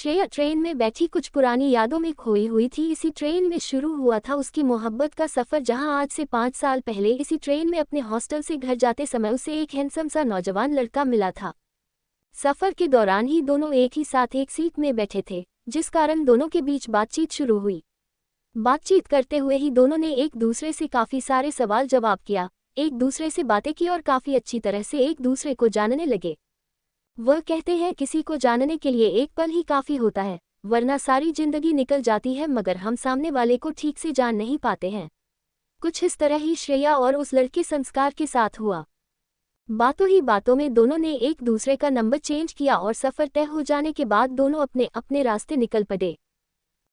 Shreya train में बैठी कुछ पुरानी यादों में खोई हुई थी। इसी ट्रेन में शुरू हुआ था उसकी मोहब्बत का सफ़र, जहां आज से 5 साल पहले इसी ट्रेन में अपने हॉस्टल से घर जाते समय उसे एक हैंडसम सा नौजवान लड़का मिला था। सफ़र के दौरान ही दोनों एक ही साथ एक सीट में बैठे थे, जिस कारण दोनों के बीच बातचीत शुरू हुई। बातचीत करते हुए ही दोनों ने एक दूसरे से काफ़ी सारे सवाल जवाब किया, एक दूसरे से बातें की और काफ़ी अच्छी तरह से एक दूसरे को जानने लगे। वह कहते हैं किसी को जानने के लिए एक पल ही काफ़ी होता है, वरना सारी जिंदगी निकल जाती है, मगर हम सामने वाले को ठीक से जान नहीं पाते हैं। कुछ इस तरह ही श्रेया और उस लड़के संस्कार के साथ हुआ। बातों ही बातों में दोनों ने एक दूसरे का नंबर चेंज किया और सफ़र तय हो जाने के बाद दोनों अपने अपने रास्ते निकल पड़े।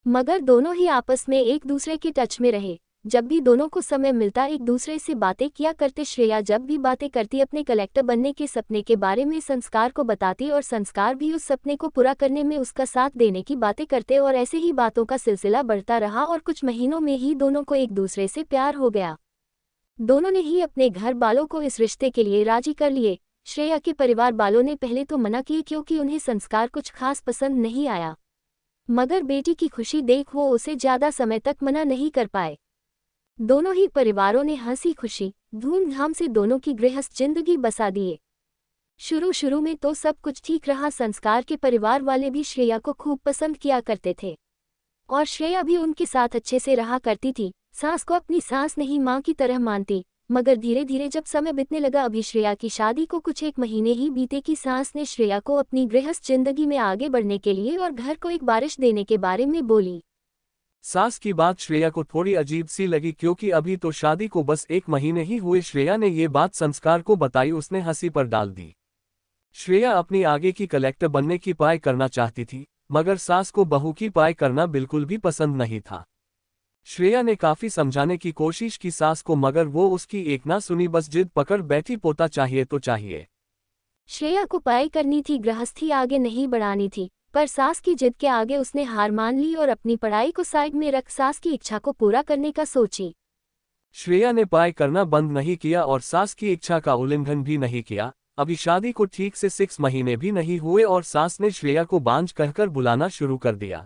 मगर दोनों ही आपस में एक दूसरे के टच में रहे। जब भी दोनों को समय मिलता एक दूसरे से बातें किया करते। श्रेया जब भी बातें करती अपने कलेक्टर बनने के सपने के बारे में संस्कार को बताती और संस्कार भी उस सपने को पूरा करने में उसका साथ देने की बातें करते, और ऐसे ही बातों का सिलसिला बढ़ता रहा और कुछ महीनों में ही दोनों को एक दूसरे से प्यार हो गया। दोनों ने ही अपने घर वालों को इस रिश्ते के लिए राजी कर लिए। श्रेया के परिवार वालों ने पहले तो मना किए, क्योंकि उन्हें संस्कार कुछ खास पसंद नहीं आया, मगर बेटी की खुशी देख वो उसे ज़्यादा समय तक मना नहीं कर पाए। दोनों ही परिवारों ने हंसी खुशी धूमधाम से दोनों की गृहस्थ जिंदगी बसा दिए। शुरू में तो सब कुछ ठीक रहा। संस्कार के परिवार वाले भी श्रेया को खूब पसंद किया करते थे और श्रेया भी उनके साथ अच्छे से रहा करती थी। सास को अपनी सास नहीं माँ की तरह मानती। मगर धीरे धीरे जब समय बीतने लगा, अभी श्रेया की शादी को कुछ एक महीने ही बीते कि सास ने श्रेया को अपनी गृहस्थ जिंदगी में आगे बढ़ने के लिए और घर को एक बारिश देने के बारे में बोली। सास की बात श्रेया को थोड़ी अजीब सी लगी, क्योंकि अभी तो शादी को बस 1 महीने ही हुए। श्रेया ने ये बात संस्कार को बताई, उसने हंसी पर डाल दी। श्रेया अपनी आगे की कलेक्टर बनने की पढ़ाई करना चाहती थी, मगर सास को बहू की पढ़ाई करना बिल्कुल भी पसंद नहीं था। श्रेया ने काफी समझाने की कोशिश की सास को, मगर वो उसकी एक ना सुनी, बस जिद पकड़ बैठी, पोता चाहिए तो चाहिए। श्रेया को पढ़ाई करनी थी, गृहस्थी आगे नहीं बढ़ानी थी, पर सास की जिद के आगे उसने हार मान ली और अपनी पढ़ाई को साइड में रख सास की इच्छा को पूरा करने का सोची। श्रेया ने पढ़ाई करना बंद नहीं किया और सास की इच्छा का उल्लंघन भी नहीं किया। अभी शादी को ठीक से 6 महीने भी नहीं हुए और सास ने श्रेया को बांझ कहकर बुलाना शुरू कर दिया,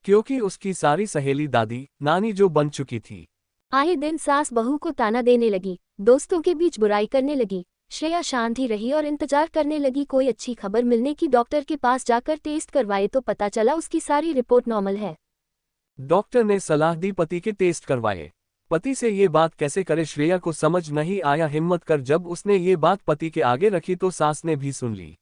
क्योंकि उसकी सारी सहेली दादी नानी जो बन चुकी थी। आए दिन सास बहू को ताना देने लगी, दोस्तों के बीच बुराई करने लगी। श्रेया शांत ही रही और इंतजार करने लगी कोई अच्छी खबर मिलने की। डॉक्टर के पास जाकर टेस्ट करवाए तो पता चला उसकी सारी रिपोर्ट नॉर्मल है। डॉक्टर ने सलाह दी पति के टेस्ट करवाए। पति से ये बात कैसे करे श्रेया को समझ नहीं आया। हिम्मत कर जब उसने ये बात पति के आगे रखी तो सास ने भी सुन ली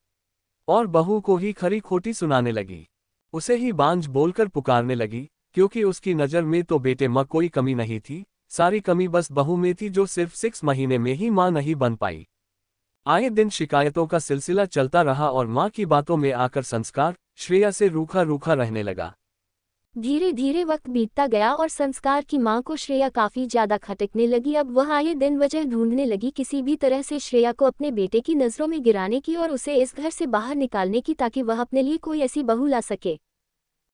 और बहू को ही खरी खोटी सुनाने लगी। उसे ही बांझ बोलकर पुकारने लगी, क्योंकि उसकी नज़र में तो बेटे में कोई कमी नहीं थी, सारी कमी बस बहू में थी, जो सिर्फ 6 महीने में ही मां नहीं बन पाई। आए दिन शिकायतों का सिलसिला चलता रहा और मां की बातों में आकर संस्कार श्रेया से रूखा रूखा रहने लगा। धीरे धीरे वक्त बीतता गया और संस्कार की मां को श्रेया काफी ज्यादा खटकने लगी। अब वह आए दिन वजह ढूंढने लगी किसी भी तरह से श्रेया को अपने बेटे की नजरों में गिराने की और उसे इस घर से बाहर निकालने की, ताकि वह अपने लिए कोई ऐसी बहू ला सके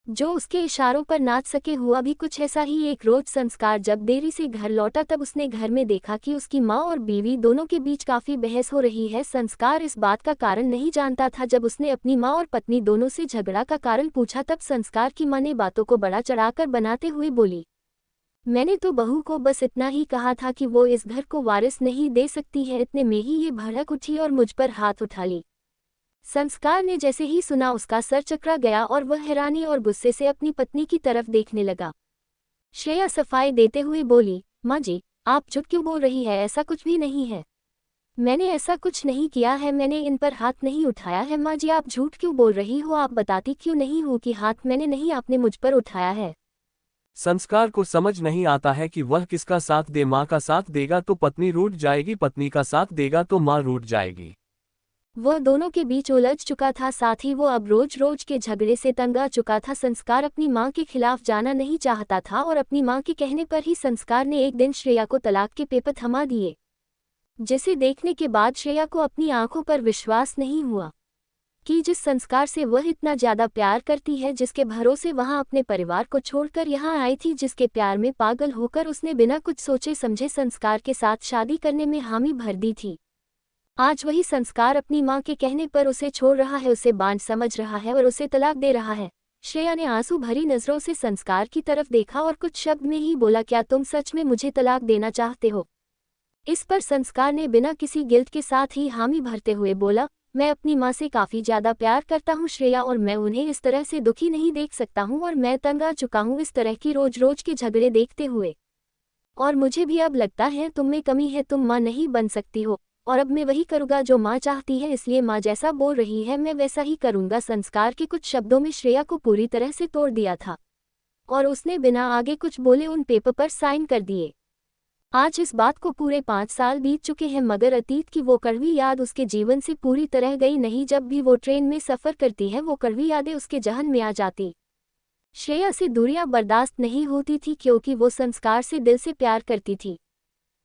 जो उसके इशारों पर नाच सके। हुआ भी कुछ ऐसा ही। एक रोज संस्कार जब देरी से घर लौटा तब उसने घर में देखा कि उसकी माँ और बीवी दोनों के बीच काफी बहस हो रही है। संस्कार इस बात का कारण नहीं जानता था। जब उसने अपनी माँ और पत्नी दोनों से झगड़ा का कारण पूछा तब संस्कार की माँ ने बातों को बड़ा चढ़ाकर बनाते हुए बोली, मैंने तो बहू को बस इतना ही कहा था कि वो इस घर को वारिस नहीं दे सकती है। इतने में ही ये भड़क उठी और मुझ पर हाथ उठा ली। संस्कार ने जैसे ही सुना उसका सर चकरा गया और वह हैरानी और गुस्से से अपनी पत्नी की तरफ देखने लगा। श्रेया सफाई देते हुए बोली, माँ जी आप झूठ क्यों बोल रही है, ऐसा कुछ भी नहीं है। मैंने ऐसा कुछ नहीं किया है, मैंने इन पर हाथ नहीं उठाया है। माँ जी आप झूठ क्यों बोल रही हो, आप बताती क्यों नहीं हो कि हाथ मैंने नहीं, आपने मुझ पर उठाया है। संस्कार को समझ नहीं आता है कि वह किसका साथ दे। माँ का साथ देगा तो पत्नी रूठ जाएगी, पत्नी का साथ देगा तो माँ रूठ जाएगी। वह दोनों के बीच उलझ चुका था, साथ ही वो अब रोज रोज के झगड़े से तंग आ चुका था। संस्कार अपनी मां के खिलाफ जाना नहीं चाहता था और अपनी मां के कहने पर ही संस्कार ने एक दिन श्रेया को तलाक के पेपर थमा दिए, जिसे देखने के बाद श्रेया को अपनी आंखों पर विश्वास नहीं हुआ कि जिस संस्कार से वह इतना ज्यादा प्यार करती है, जिसके भरोसे वहां अपने परिवार को छोड़कर यहाँ आई थी, जिसके प्यार में पागल होकर उसने बिना कुछ सोचे समझे संस्कार के साथ शादी करने में हामी भर दी थी, आज वही संस्कार अपनी मां के कहने पर उसे छोड़ रहा है, उसे बांझ समझ रहा है और उसे तलाक दे रहा है। श्रेया ने आंसू भरी नजरों से संस्कार की तरफ देखा और कुछ शब्द में ही बोला, क्या तुम सच में मुझे तलाक देना चाहते हो? इस पर संस्कार ने बिना किसी गिल्ट के साथ ही हामी भरते हुए बोला, मैं अपनी माँ से काफ़ी ज़्यादा प्यार करता हूँ श्रेया, और मैं उन्हें इस तरह से दुखी नहीं देख सकता हूँ, और मैं तंग आ चुका हूँ इस तरह की रोज रोज के झगड़े देखते हुए। और मुझे भी अब लगता है तुम में कमी है, तुम माँ नहीं बन सकती हो, और अब मैं वही करूँगा जो माँ चाहती है, इसलिए माँ जैसा बोल रही है मैं वैसा ही करूँगा। संस्कार के कुछ शब्दों में श्रेया को पूरी तरह से तोड़ दिया था, और उसने बिना आगे कुछ बोले उन पेपर पर साइन कर दिए। आज इस बात को पूरे 5 साल बीत चुके हैं, मगर अतीत की वो कड़वी याद उसके जीवन से पूरी तरह गई नहीं। जब भी वो ट्रेन में सफ़र करती है वो कड़वी यादें उसके जहन में आ जाती। श्रेया से दूरियां बर्दाश्त नहीं होती थी, क्योंकि वो संस्कार से दिल से प्यार करती थी।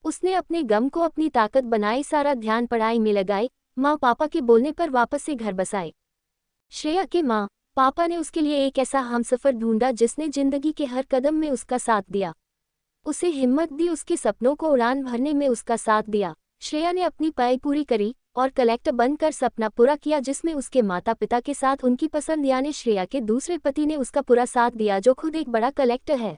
उसने अपने गम को अपनी ताकत बनाई, सारा ध्यान पढ़ाई में लगाई, माँ पापा के बोलने पर वापस से घर बसाए। श्रेया के माँ पापा ने उसके लिए एक ऐसा हमसफ़र ढूंढा जिसने जिंदगी के हर कदम में उसका साथ दिया, उसे हिम्मत दी, उसके सपनों को उड़ान भरने में उसका साथ दिया। श्रेया ने अपनी पढ़ाई पूरी करी और कलेक्टर बनकर सपना पूरा किया, जिसमें उसके माता पिता के साथ उनकी पसंद यानी श्रेया के दूसरे पति ने उसका पूरा साथ दिया, जो खुद एक बड़ा कलेक्टर है।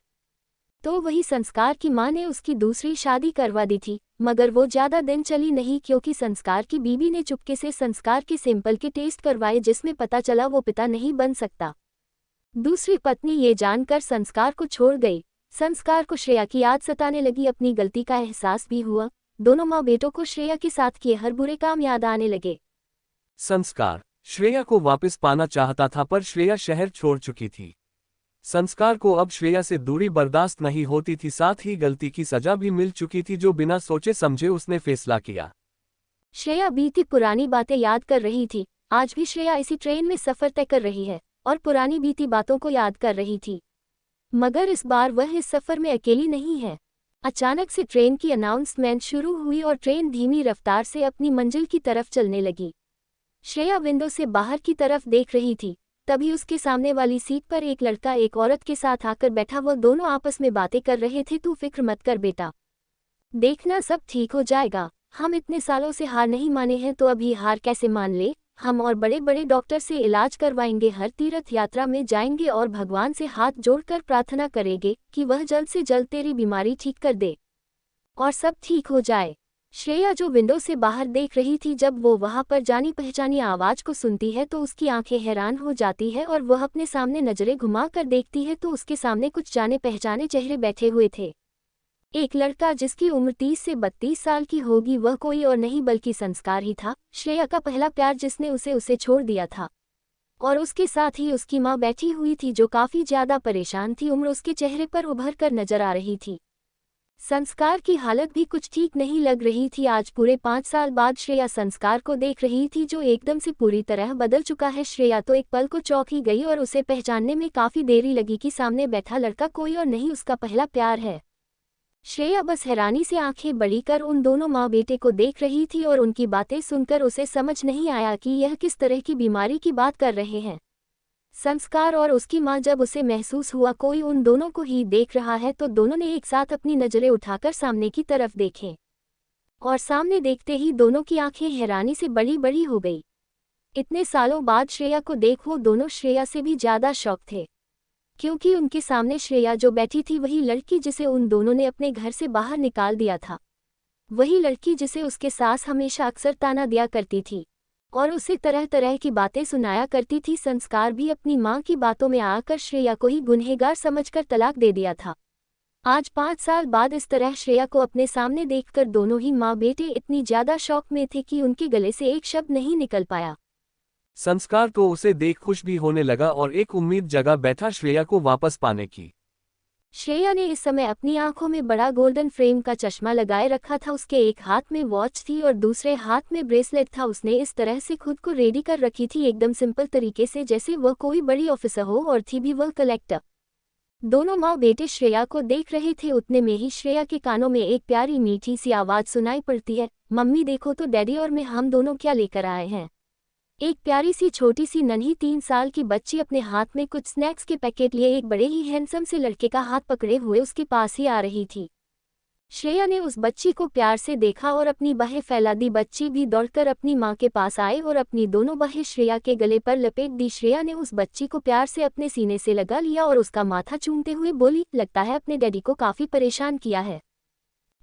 तो वही संस्कार की मां ने उसकी दूसरी शादी करवा दी थी, मगर वो ज़्यादा दिन चली नहीं, क्योंकि संस्कार की बीवी ने चुपके से संस्कार के सैंपल के टेस्ट करवाए, जिसमें पता चला वो पिता नहीं बन सकता। दूसरी पत्नी ये जानकर संस्कार को छोड़ गई। संस्कार को श्रेया की याद सताने लगी, अपनी गलती का एहसास भी हुआ। दोनों माँ बेटों को श्रेया के साथ किए हर बुरे काम याद आने लगे। संस्कार श्रेया को वापस पाना चाहता था, पर श्रेया शहर छोड़ चुकी थी। संस्कार को अब श्रेया से दूरी बर्दाश्त नहीं होती थी, साथ ही गलती की सजा भी मिल चुकी थी, जो बिना सोचे समझे उसने फैसला किया। श्रेया बीती पुरानी बातें याद कर रही थी। आज भी श्रेया इसी ट्रेन में सफ़र तय कर रही है और पुरानी बीती बातों को याद कर रही थी, मगर इस बार वह इस सफ़र में अकेली नहीं है। अचानक से ट्रेन की अनाउंसमेंट शुरू हुई और ट्रेन धीमी रफ्तार से अपनी मंजिल की तरफ चलने लगी। श्रेया विंडो से बाहर की तरफ देख रही थी, तभी उसके सामने वाली सीट पर एक लड़का एक औरत के साथ आकर बैठा। वो दोनों आपस में बातें कर रहे थे। तू फिक्र मत कर बेटा, देखना सब ठीक हो जाएगा। हम इतने सालों से हार नहीं माने हैं, तो अभी हार कैसे मान ले। हम और बड़े बड़े डॉक्टर से इलाज करवाएंगे, हर तीर्थ यात्रा में जाएंगे और भगवान से हाथ जोड़कर प्रार्थना करेंगे कि वह जल्द से जल्द तेरी बीमारी ठीक कर दे और सब ठीक हो जाए। श्रेया जो विंडो से बाहर देख रही थी, जब वो वहां पर जानी पहचानी आवाज को सुनती है तो उसकी आंखें हैरान हो जाती है, और वह अपने सामने नजरें घुमा कर देखती है तो उसके सामने कुछ जाने पहचाने चेहरे बैठे हुए थे। एक लड़का जिसकी उम्र 30 से 32 साल की होगी, वह कोई और नहीं बल्कि संस्कार ही था, श्रेया का पहला प्यार, जिसने उसे छोड़ दिया था। और उसके साथ ही उसकी माँ बैठी हुई थी, जो काफ़ी ज़्यादा परेशान थी। उम्र उसके चेहरे पर उभर कर नजर आ रही थी। संस्कार की हालत भी कुछ ठीक नहीं लग रही थी। आज पूरे 5 साल बाद श्रेया संस्कार को देख रही थी, जो एकदम से पूरी तरह बदल चुका है। श्रेया तो एक पल को चौंक ही गई और उसे पहचानने में काफ़ी देरी लगी कि सामने बैठा लड़का कोई और नहीं, उसका पहला प्यार है। श्रेया बस हैरानी से आंखें बड़ी कर उन दोनों माँ बेटे को देख रही थी, और उनकी बातें सुनकर उसे समझ नहीं आया कि यह किस तरह की बीमारी की बात कर रहे हैं। संस्कार और उसकी माँ जब उसे महसूस हुआ कोई उन दोनों को ही देख रहा है, तो दोनों ने एक साथ अपनी नज़रें उठाकर सामने की तरफ देखें, और सामने देखते ही दोनों की आंखें हैरानी से बड़ी बड़ी हो गई। इतने सालों बाद श्रेया को देख वो दोनों श्रेया से भी ज़्यादा शॉक थे, क्योंकि उनके सामने श्रेया जो बैठी थी वही लड़की जिसे उन दोनों ने अपने घर से बाहर निकाल दिया था, वही लड़की जिसे उसके सास हमेशा अक्सर ताना दिया करती थी और उसे तरह तरह की बातें सुनाया करती थी। संस्कार भी अपनी माँ की बातों में आकर श्रेया को ही गुनहगार समझकर तलाक दे दिया था। आज 5 साल बाद इस तरह श्रेया को अपने सामने देखकर दोनों ही माँ बेटे इतनी ज़्यादा शौक में थे कि उनके गले से एक शब्द नहीं निकल पाया। संस्कार तो उसे देख खुश भी होने लगा और एक उम्मीद जगा बैठा श्रेया को वापस पाने की। श्रेया ने इस समय अपनी आंखों में बड़ा गोल्डन फ्रेम का चश्मा लगाए रखा था। उसके एक हाथ में वॉच थी और दूसरे हाथ में ब्रेसलेट था। उसने इस तरह से खुद को रेडी कर रखी थी, एकदम सिंपल तरीके से, जैसे वह कोई बड़ी ऑफिसर हो, और थी भी वह कलेक्टर। दोनों माँ बेटे श्रेया को देख रहे थे। उतने में ही श्रेया के कानों में एक प्यारी मीठी सी आवाज़ सुनाई पड़ती है, मम्मी देखो तो डैडी और मैं हम दोनों क्या लेकर आए हैं। एक प्यारी सी छोटी सी नन्ही 3 साल की बच्ची अपने हाथ में कुछ स्नैक्स के पैकेट लिए एक बड़े ही हैंडसम से लड़के का हाथ पकड़े हुए उसके पास ही आ रही थी। श्रेया ने उस बच्ची को प्यार से देखा और अपनी बाहें फैला दी। बच्ची भी दौड़कर अपनी माँ के पास आए और अपनी दोनों बाहें श्रेया के गले पर लपेट दी। श्रेया ने उस बच्ची को प्यार से अपने सीने से लगा लिया और उसका माथा चूमते हुए बोली, लगता है अपने डैडी को काफी परेशान किया है।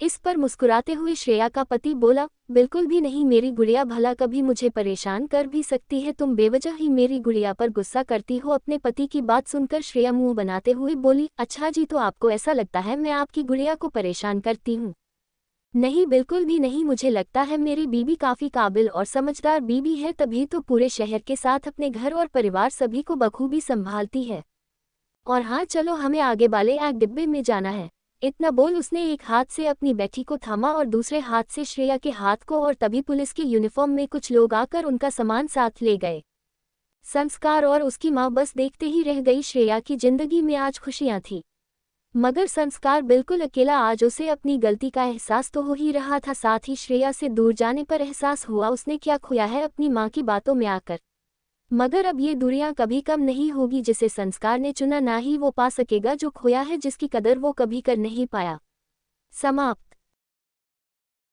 इस पर मुस्कुराते हुए श्रेया का पति बोला, बिल्कुल भी नहीं मेरी गुड़िया, भला कभी मुझे परेशान कर भी सकती है, तुम बेवजह ही मेरी गुड़िया पर गुस्सा करती हो। अपने पति की बात सुनकर श्रेया मुंह बनाते हुए बोली, अच्छा जी, तो आपको ऐसा लगता है मैं आपकी गुड़िया को परेशान करती हूँ? नहीं, बिल्कुल भी नहीं, मुझे लगता है मेरी बीबी काफी काबिल और समझदार बीबी है, तभी तो पूरे शहर के साथ अपने घर और परिवार सभी को बखूबी संभालती है। और हाँ चलो, हमें आगे वाले एक डिब्बे में जाना है। इतना बोल उसने एक हाथ से अपनी बेटी को थामा और दूसरे हाथ से श्रेया के हाथ को, और तभी पुलिस की यूनिफॉर्म में कुछ लोग आकर उनका सामान साथ ले गए। संस्कार और उसकी माँ बस देखते ही रह गई। श्रेया की जिंदगी में आज खुशियां थी, मगर संस्कार बिल्कुल अकेला। आज उसे अपनी गलती का एहसास तो हो ही रहा था, साथ ही श्रेया से दूर जाने पर एहसास हुआ उसने क्या खोया है अपनी माँ की बातों में आकर। मगर अब ये दूरियां कभी कम नहीं होगी, जिसे संस्कार ने चुना ना ही वो पा सकेगा जो खोया है, जिसकी कदर वो कभी कर नहीं पाया। समाप्त।